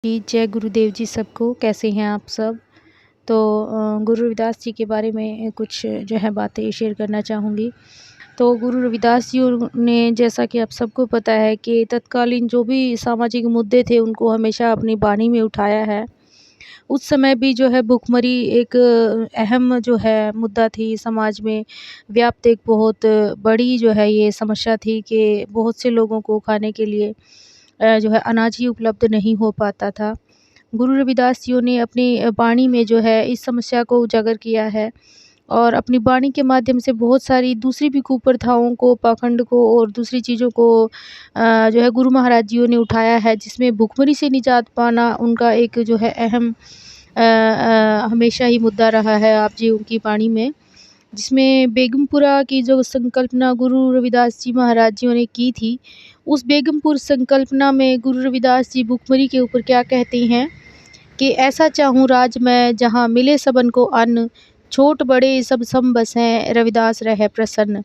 जी, जय गुरुदेव जी सबको। कैसे हैं आप सब? तो गुरु रविदास जी के बारे में कुछ जो है बातें शेयर करना चाहूँगी। तो गुरु रविदास जी ने, जैसा कि आप सबको पता है, कि तत्कालीन जो भी सामाजिक मुद्दे थे उनको हमेशा अपनी बानी में उठाया है। उस समय भी जो है भुखमरी एक अहम जो है मुद्दा थी समाज में, व्याप्त एक बहुत बड़ी जो है ये समस्या थी कि बहुत से लोगों को खाने के लिए जो है अनाज ही उपलब्ध नहीं हो पाता था। गुरु रविदास जी ने अपनी वाणी में जो है इस समस्या को उजागर किया है और अपनी वाणी के माध्यम से बहुत सारी दूसरी भी कुप्रथाओं को, पाखंड को और दूसरी चीज़ों को जो है गुरु महाराज जियों ने उठाया है, जिसमें भुखमरी से निजात पाना उनका एक जो है अहम हमेशा ही मुद्दा रहा है आप जी उनकी वाणी में। जिसमें बेगमपुरा की जो संकल्पना गुरु रविदास जी महाराज जियों ने की थी, उस बेगमपुर संकल्पना में गुरु रविदास जी भुखमरी के ऊपर क्या कहते हैं कि ऐसा चाहूँ राज मैं जहाँ मिले सबन को अन्न, छोट बड़े सब सम बसें रविदास रहे प्रसन्न।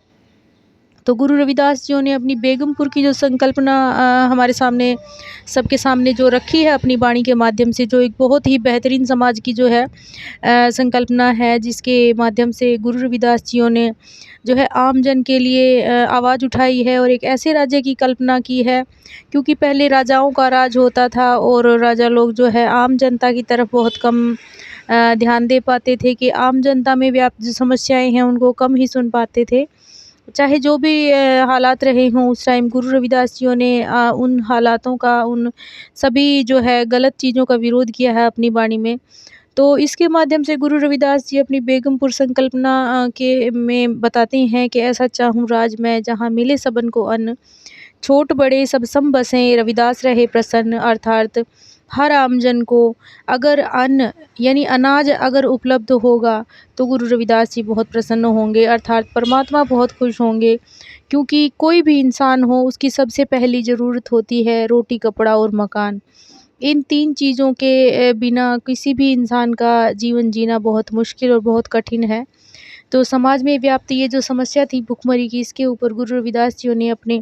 तो गुरु रविदास जियों ने अपनी बेगमपुर की जो संकल्पना हमारे सामने, सबके सामने जो रखी है अपनी वाणी के माध्यम से, जो एक बहुत ही बेहतरीन समाज की जो है संकल्पना है, जिसके माध्यम से गुरु रविदास जियों ने जो है आम जन के लिए आवाज़ उठाई है और एक ऐसे राज्य की कल्पना की है। क्योंकि पहले राजाओं का राज होता था और राजा लोग जो है आम जनता की तरफ बहुत कम ध्यान दे पाते थे, कि आम जनता में व्याप्त जो समस्याएं हैं उनको कम ही सुन पाते थे। चाहे जो भी हालात रहे हों उस टाइम, गुरु रविदास जियों ने उन हालातों का, उन सभी जो है गलत चीज़ों का विरोध किया है अपनी वाणी में। तो इसके माध्यम से गुरु रविदास जी अपनी बेगमपुर संकल्पना के में बताते हैं कि ऐसा चाहूँ राज मैं जहाँ मिले सबन को अन्न, छोट बड़े सब सम बसें रविदास रहे प्रसन्न। अर्थात हर आमजन को अगर अन्न यानी अनाज अगर उपलब्ध होगा तो गुरु रविदास जी बहुत प्रसन्न होंगे, अर्थात परमात्मा बहुत खुश होंगे। क्योंकि कोई भी इंसान हो, उसकी सबसे पहली ज़रूरत होती है रोटी, कपड़ा और मकान। इन 3 चीज़ों के बिना किसी भी इंसान का जीवन जीना बहुत मुश्किल और बहुत कठिन है। तो समाज में व्याप्त ये जो समस्या थी भुखमरी की, इसके ऊपर गुरु रविदास जियों ने अपने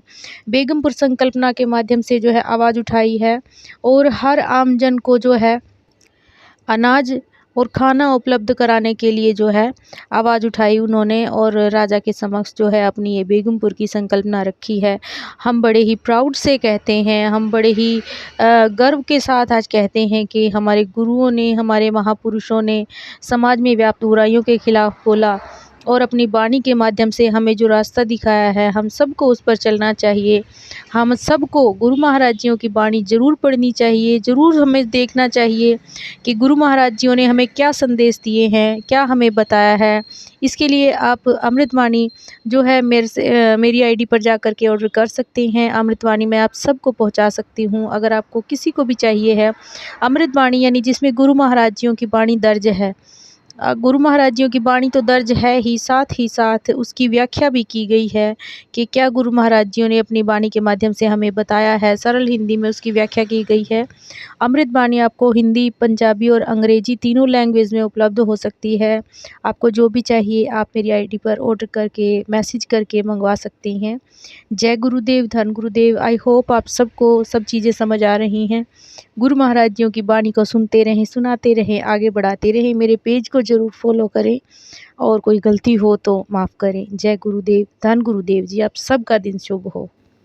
बेगमपुर संकल्पना के माध्यम से जो है आवाज़ उठाई है और हर आम जन को जो है अनाज और खाना उपलब्ध कराने के लिए जो है आवाज़ उठाई उन्होंने, और राजा के समक्ष जो है अपनी ये बेगमपुर की संकल्पना रखी है। हम बड़े ही प्राउड से कहते हैं, हम बड़े ही गर्व के साथ आज कहते हैं कि हमारे गुरुओं ने, हमारे महापुरुषों ने समाज में व्याप्त बुराइयों के खिलाफ बोला और अपनी वाणी के माध्यम से हमें जो रास्ता दिखाया है, हम सबको उस पर चलना चाहिए। हम सबको गुरु महाराज जियों की वाणी ज़रूर पढ़नी चाहिए, ज़रूर हमें देखना चाहिए कि गुरु महाराज जियों ने हमें क्या संदेश दिए हैं, क्या हमें बताया है। इसके लिए आप अमृतवाणी जो है मेरी आईडी पर जा कर के ऑर्डर कर सकते हैं। अमृतवाणी मैं आप सबको पहुंचा सकती हूं। अगर आपको किसी को भी चाहिए है अमृतवाणी, यानी जिसमें गुरु महाराज जियों की वाणी दर्ज है, गुरु महाराज जियों की वाणी तो दर्ज है ही साथ उसकी व्याख्या भी की गई है कि क्या गुरु महाराज जियों ने अपनी वाणी के माध्यम से हमें बताया है। सरल हिंदी में उसकी व्याख्या की गई है। अमृत वाणी आपको हिंदी, पंजाबी और अंग्रेजी तीनों लैंग्वेज में उपलब्ध हो सकती है। आपको जो भी चाहिए आप मेरी आईडी पर ऑर्डर करके, मैसेज करके मंगवा सकते हैं। जय गुरुदेव, धन गुरुदेव। आई होप आप सबको सब चीज़ें समझ आ रही हैं। गुरु महाराज जियों की वाणी को सुनते रहें, सुनाते रहें, आगे बढ़ाते रहें। मेरे पेज को ज़रूर फॉलो करें और कोई गलती हो तो माफ़ करें। जय गुरुदेव, धन गुरुदेव जी। आप सबका दिन शुभ हो।